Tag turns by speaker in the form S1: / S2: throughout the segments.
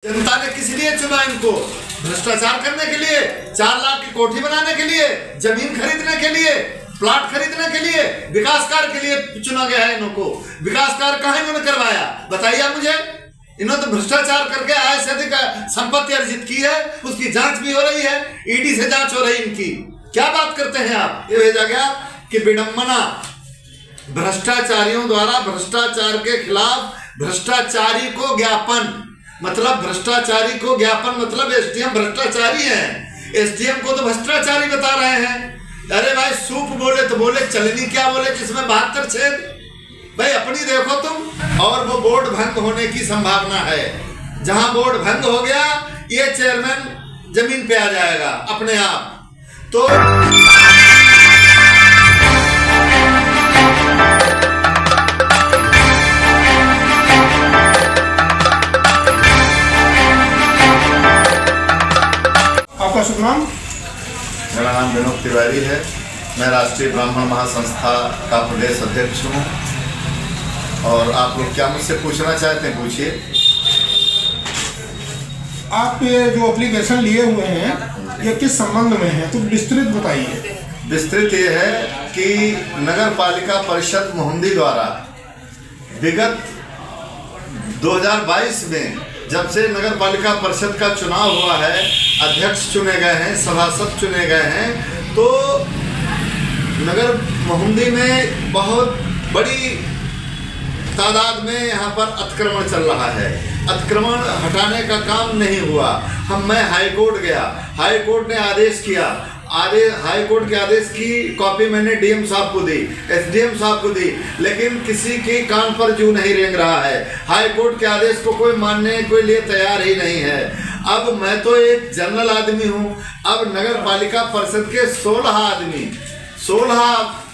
S1: जनता ने किस लिए चुना इनको? भ्रष्टाचार करने के लिए, 4 लाख की कोठी बनाने के लिए, जमीन खरीदने के लिए, प्लाट खरीदने के लिए, विकास कार्य के लिए चुना गया है इनको। विकास कार्य कहाँ इन्होंने करवाया बताइए आप मुझे। इन्होंने तो भ्रष्टाचार करके आय से अधिक संपत्ति अर्जित की है, उसकी जांच भी हो रही है, ईडी से जांच हो रही इनकी। क्या बात करते हैं आप? ये भेजा गया कि विडंबना, भ्रष्टाचारियों द्वारा भ्रष्टाचार के खिलाफ भ्रष्टाचारी को ज्ञापन, मतलब भ्रष्टाचारी को ज्ञापन मतलब एसडीएम भ्रष्टाचारी है, एसडीएम को तो भ्रष्टाचारी बता रहे हैं। अरे भाई सूप बोले तो बोले, चलनी क्या बोले जिसमें 72 छेद। भाई अपनी देखो तुम। और वो बोर्ड भंग होने की संभावना है। जहां बोर्ड भंग हो गया ये चेयरमैन जमीन पे आ जाएगा अपने आप। तो
S2: आपका शुभ नाम?
S1: मेरा नाम विनोद तिवारी है। मैं राष्ट्रीय ब्राह्मण महासंस्था का प्रदेश अध्यक्ष हूँ। और आप लोग क्या मुझसे पूछना चाहते हैं पूछिए।
S2: आप ये जो एप्लीकेशन लिए हुए हैं ये किस संबंध में है, तो विस्तृत बताइए।
S1: विस्तृत ये है कि नगर पालिका परिषद मोहंदी द्वारा विगत 2022 में जब से नगर पालिका परिषद का चुनाव हुआ है, अध्यक्ष चुने गए हैं, सभासद चुने गए हैं, तो नगर मोहंदी में बहुत बड़ी तादाद में यहाँ पर अतिक्रमण चल रहा है। अतिक्रमण हटाने का काम नहीं हुआ। मैं हाई कोर्ट गया, हाई कोर्ट ने आदेश किया, हाई कोर्ट के आदेश की कॉपी मैंने डीएम साहब को दी, एसडीएम साहब को दी, लेकिन किसी के कान पर जू नहीं रेंग रहा है। हाई कोर्ट के आदेश को कोई मानने के लिए तैयार ही नहीं है। अब मैं तो एक जनरल आदमी हूँ। अब नगर पालिका परिषद के 16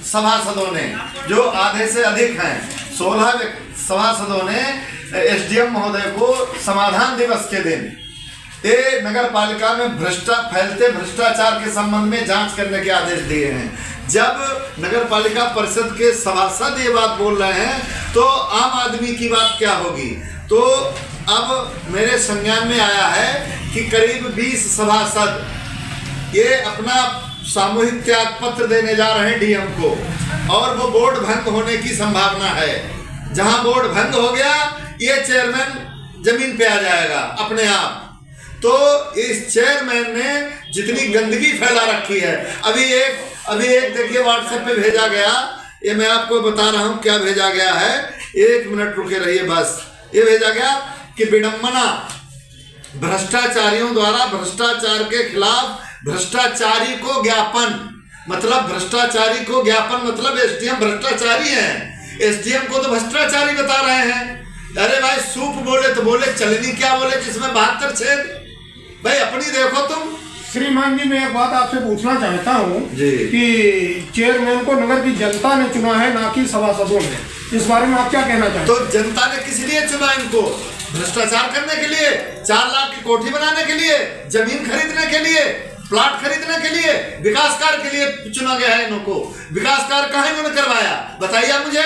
S1: सभासदों ने, जो आधे से अधिक हैं, 16 सभासदों ने एसडीएम महोदय को समाधान दिवस के दिन ये नगर पालिका में फैलते भ्रष्टाचार के संबंध में जांच करने के आदेश दिए हैं। जब नगर पालिका परिषद के सभासद ये बात बोल रहे हैं तो आम आदमी की बात क्या होगी। तो अब मेरे संज्ञान में आया है कि करीब 20 सभासद ये अपना सामूहिक त्याग पत्र देने जा रहे हैं डीएम को, और वो बोर्ड भंग होने की संभावना है। जहां बोर्ड भंग हो गया ये चेयरमैन जमीन पे आ जाएगा अपने आप। तो इस चेयरमैन ने जितनी गंदगी फैला रखी है, अभी एक देखिए व्हाट्सएप पे भेजा गया, ये मैं आपको बता रहा हूँ क्या भेजा गया है। 1 मिनट रुके रहिए बस। ये भेजा गया कि विडंबना, भ्रष्टाचारियों द्वारा भ्रष्टाचार के खिलाफ भ्रष्टाचारी को ज्ञापन, मतलब भ्रष्टाचारी को ज्ञापन मतलब एसडीएम भ्रष्टाचारी है, एसडीएम को तो भ्रष्टाचारी बता रहे हैं। अरे भाई सूप बोले तो बोले, चलनी क्या बोले जिसमें 72 छेद। भाई अपनी देखो तुम।
S2: श्रीमान जी, मैं एक बात आपसे पूछना चाहता हूँ कि चेयरमैन को नगर की जनता ने चुना है, ना कि सभासदों ने। इस बारे में आप क्या कहना चाहते हैं?
S1: तो जनता ने किस लिए चुना इनको? भ्रष्टाचार करने के लिए, 4 लाख की कोठी बनाने के लिए, जमीन खरीदने के लिए, प्लाट खरीदने के लिए, विकास कार्य के लिए चुना गया है इनको। विकास कार्य कहाँ इन्होंने करवाया बताइए आप मुझे।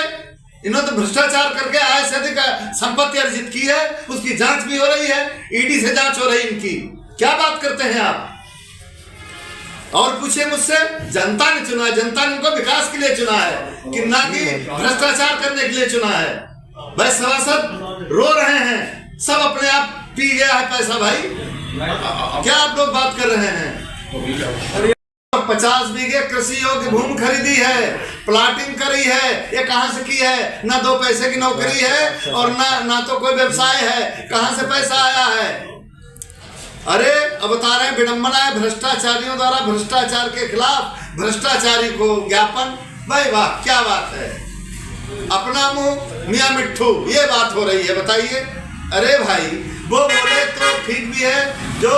S1: इन्होंने तो भ्रष्टाचार करके आय से अधिक संपत्ति अर्जित की है, उसकी जांच भी हो रही है, ईडी से जांच हो रही इनकी। क्या बात करते हैं आप? और पूछिए मुझसे। जनता ने चुना है, जनता ने इनको विकास के लिए चुना है कि ना कि भ्रष्टाचार करने के लिए चुना है। भाई सभासद रो रहे हैं, सब अपने आप पी गया है पैसा। भाई क्या आप लोग बात कर रहे हैं? 50 बीघे कृषि योग्य भूमि खरीदी है, प्लाटिंग करी है, ये कहाँ से की है? ना 2 पैसे की नौकरी है और ना तो कोई व्यवसाय है। कहाँ से पैसा आया है? अरे अब बता रहे हैं विडंबना है, भ्रष्टाचारियों द्वारा भ्रष्टाचार के खिलाफ भ्रष्टाचारी को ज्ञापन। भाई वाह, क्या बात है। अपना मुंह मियाँ मिट्ठू, ये बात हो रही है बताइए। अरे भाई वो बोले तो ठीक भी है, जो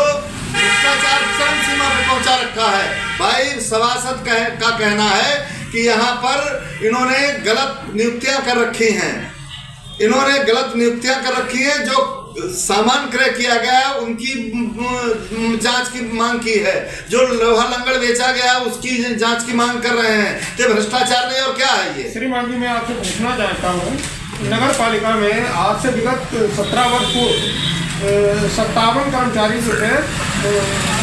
S1: भ्रष्टाचार चरम सीमा पे पहुंचा रखा है। भाई सभासद का कहना है कि यहाँ पर इन्होंने गलत नियुक्तियां कर रखी हैं, इन्होंने गलत नियुक्तियां कर रखी हैं। जो सामान क्रय किया गया उनकी जांच की मांग की है, जो लोहा लंगड़ बेचा गया उसकी जांच की मांग कर रहे हैं। तो भ्रष्टाचार नहीं और क्या है ये?
S2: श्रीमान जी, मैं आपसे पूछना चाहता हूँ नगर पालिका में आज से विगत 17 वर्ष पूर्व 57 कर्मचारी जो थे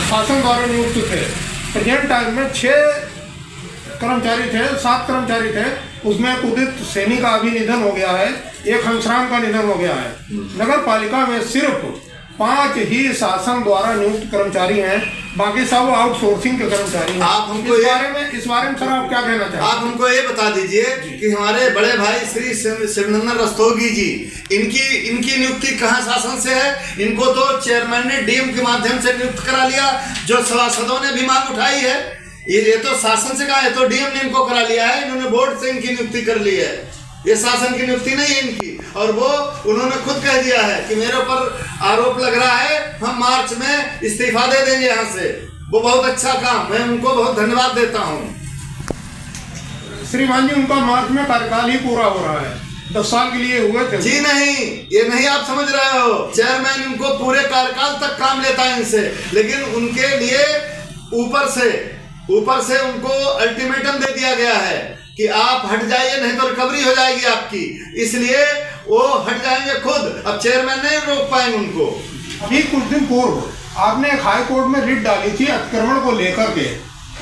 S2: शासन द्वारा नियुक्त थे। प्रेजेंट टाइम में 6 कर्मचारी थे, 7 कर्मचारी थे, उसमें उदित सैनी का अभी निधन हो गया है, एक हंसराम का निधन हो गया है। नगर पालिका में सिर्फ 5 ही शासन द्वारा नियुक्त कर्मचारी हैं, बाकी सब आउटसोर्सिंग के कर्मचारी हैं।
S1: आप हमको
S2: इस बारे में सर आप क्या कहना चाहते हैं?
S1: आप हमको ये बता दीजिए कि हमारे बड़े भाई श्री शिवनंदन रस्तोगी जी, इनकी नियुक्ति कहाँ शासन से है? इनको तो चेयरमैन ने डीएम के माध्यम से नियुक्त करा लिया, जो सभासदों ने भी मांग उठाई है। ये तो शासन से कहा है, तो डीएम ने इनको करा लिया है, इन्होंने बोर्ड से इनकी नियुक्ति कर ली है। ये शासन की नियुक्ति नहीं है इनकी। और वो उन्होंने खुद कह दिया है कि मेरे ऊपर आरोप लग रहा है, हम मार्च में इस्तीफा दे देंगे यहाँ से। वो बहुत अच्छा काम, मैं उनको बहुत धन्यवाद देता हूँ।
S2: श्रीमान जी, उनका मार्च में कार्यकाल ही पूरा हो रहा है, 10 साल के लिए हुए थे
S1: जी। नहीं, ये नहीं आप समझ रहे हो। चेयरमैन इनको पूरे कार्यकाल तक काम लेता है इनसे, लेकिन उनके लिए ऊपर से उनको अल्टीमेटम दे दिया गया है कि आप हट जाइए, नहीं तो रिकवरी हो जाएगी आपकी। इसलिए वो हट जाएंगे खुद। अब चेयरमैन नहीं रोक पाएंगे उनको।
S2: अभी कुछ दिन पूर्व आपने एक हाई कोर्ट में रिट डाली थी अतिक्रमण को लेकर के,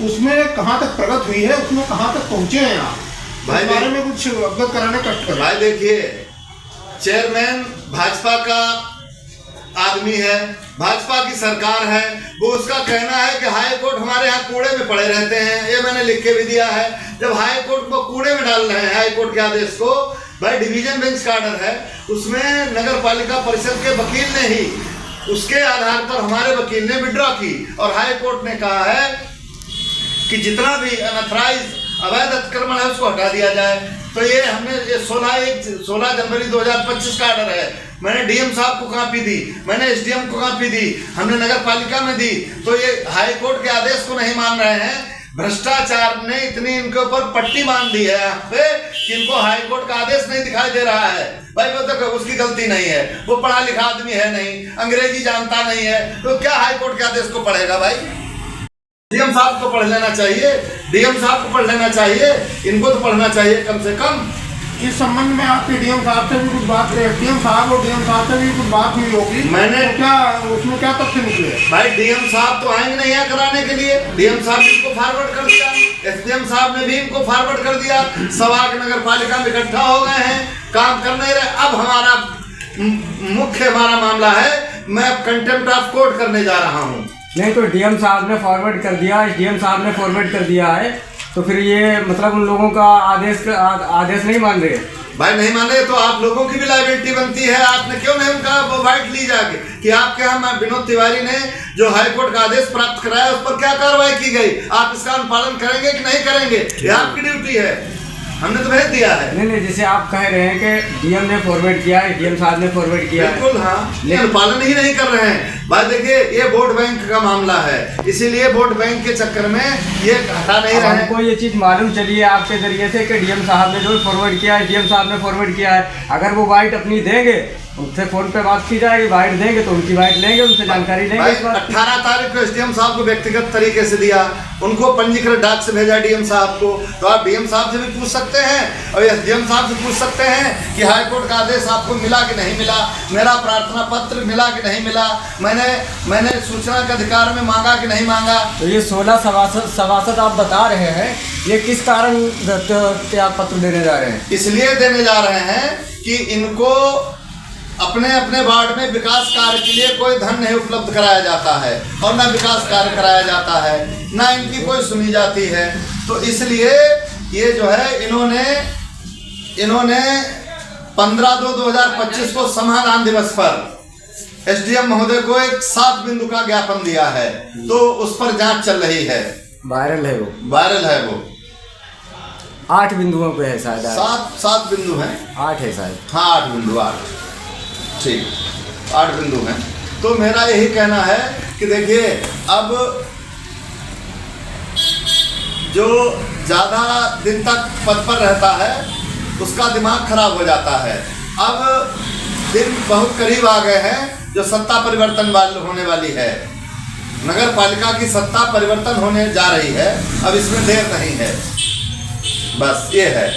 S2: उसमें कहाँ तक प्रगति हुई है, उसमें कहाँ तक पहुंचे हैं आप?
S1: भाई
S2: इस बारे में कुछ अवगत कराने कष्ट करें।
S1: भाई देखिए, चेयरमैन भाजपा का आदमी है, भाजपा की सरकार है, वो उसका कहना है कि हाई कोर्ट हमारे यहाँ कूड़े में पड़े रहते हैं। ये मैंने लिख के भी दिया है। जब हाई कोर्ट को कूड़े में डाल रहे हैं, हाई कोर्ट के आदेश को, भाई डिवीजन बेंच का ऑर्डर है, उसमें नगर पालिका परिषद के वकील ने ही उसके आधार पर हमारे वकील ने विड्रॉ की, और हाई कोर्ट ने कहा है कि जितना भी अनऑथराइज अवैध अतिक्रमण है उसको हटा दिया जाए। तो ये हमने 16 जनवरी 2025 का ऑर्डर है। मैंने डीएम साहब को कॉपी दी, मैंने एसडीएम को कॉपी दी, हमने नगर पालिका में दी। तो ये हाई कोर्ट के आदेश को नहीं मान रहे हैं। भ्रष्टाचार ने इतनी इनके ऊपर पट्टी बांध दी है यहाँ पे कि इनको हाई कोर्ट का आदेश नहीं दिखाई दे रहा है। भाई वो तो उसकी गलती नहीं है, वो पढ़ा लिखा आदमी है नहीं, अंग्रेजी जानता नहीं है, तो क्या हाई कोर्ट के आदेश को पढ़ेगा? भाई डीएम साहब को पढ़ लेना चाहिए, डीएम साहब को पढ़ लेना चाहिए, इनको तो पढ़ना चाहिए कम से कम।
S2: इस संबंध में आपके डीएम साहब से भी कुछ बात रही, डीएम साहब और डीएम साहब से भी कुछ बात हुई होगी,
S1: मैंने
S2: तो क्या उसमें क्या तथ्य निकले?
S1: भाई डीएम साहब तो आएंगे नहीं यहाँ कराने के लिए, डीएम साहब ने इनको फॉरवर्ड कर दिया, एसडीएम साहब ने भी इनको फॉरवर्ड कर दिया। सभा के नगर पालिका में इकट्ठा हो गए हैं, काम कर नहीं रहे। अब हमारा मुख्य मामला है, मैं कंटेम्प्ट ऑफ कोर्ट करने जा रहा हूँ।
S3: नहीं तो डीएम साहब ने फॉरवर्ड कर दिया, डीएम साहब ने फॉरवर्ड कर दिया है, तो फिर ये मतलब उन लोगों का आदेश नहीं मान रहे?
S1: भाई नहीं मान रहे तो आप लोगों की भी लायबिलिटी बनती है। आपने क्यों नहीं उनका वाइट ली जाके कि आपके यहाँ विनोद तिवारी ने जो हाई कोर्ट का आदेश प्राप्त कराया उस पर क्या कार्रवाई की गई? आप इसका अनुपालन करेंगे कि नहीं करेंगे? ये आपकी ड्यूटी है, हमने तो भेज दिया है।
S3: नहीं, जैसे आप कह रहे हैं कि डीएम ने फॉरवर्ड किया है, डीएम साहब ने फॉरवर्ड किया है,
S1: बिल्कुल हाँ, लेकिन पालन ही नहीं कर रहे हैं। भाई देखिए, ये वोट बैंक का मामला है, इसीलिए वोट बैंक के चक्कर में ये हटा नहीं रहे।
S3: हमको ये चीज मालूम चली है आपके जरिए से कि डीएम साहब ने जो फॉरवर्ड किया है, डीएम साहब ने फॉरवर्ड किया है। अगर वो वाइट अपनी देंगे, उनसे फोन पे बात की जाएगी, वाइट देंगे तो उनकी वाइट लेंगे, उनसे जानकारी लेंगे।
S1: 18 तारीख को एसडीएम साहब को व्यक्तिगत तरीके से दिया, उनको पंजीकृत डाक से भेजा डीएम साहब को। तो आप डीएम साहब से भी पूछ सकते हैं और एसडीएम साहब से पूछ सकते हैं कि हाई कोर्ट का आदेश आपको मिला कि नहीं मिला, मेरा प्रार्थना पत्र मिला कि नहीं मिला, मैंने सूचना के अधिकार में मांगा कि नहीं मांगा।
S3: तो ये 16 सभासद आप बता रहे हैं, ये किस कारण त्याग पत्र देने जा रहे हैं?
S1: इसलिए देने जा रहे हैं कि इनको अपने अपने वार्ड में विकास कार्य के लिए कोई धन नहीं उपलब्ध कराया जाता है और ना विकास कार्य कराया जाता है, ना इनकी कोई सुनी जाती है। तो इसलिए ये जो है इन्होंने 15/2/2025 को समाधान दिवस पर एसडीएम महोदय को एक 7 बिंदु का ज्ञापन दिया है, तो उस पर जांच चल रही है।
S3: वायरल है वो 8 बिंदुओं पे है शायद।
S1: 7 बिंदु हैं,
S3: 8 है शायद।
S1: हाँ 8 बिंदु, 8 ठीक 8 बिंदु हैं। तो मेरा यही कहना है कि देखिए, अब जो ज़्यादा दिन तक पद पर रहता है उसका दिमाग खराब हो जाता है। अब दिन बहुत करीब आ गए हैं जो सत्ता परिवर्तन होने वाली है, नगर पालिका की सत्ता परिवर्तन होने जा रही है, अब इसमें देर नहीं है, बस ये है।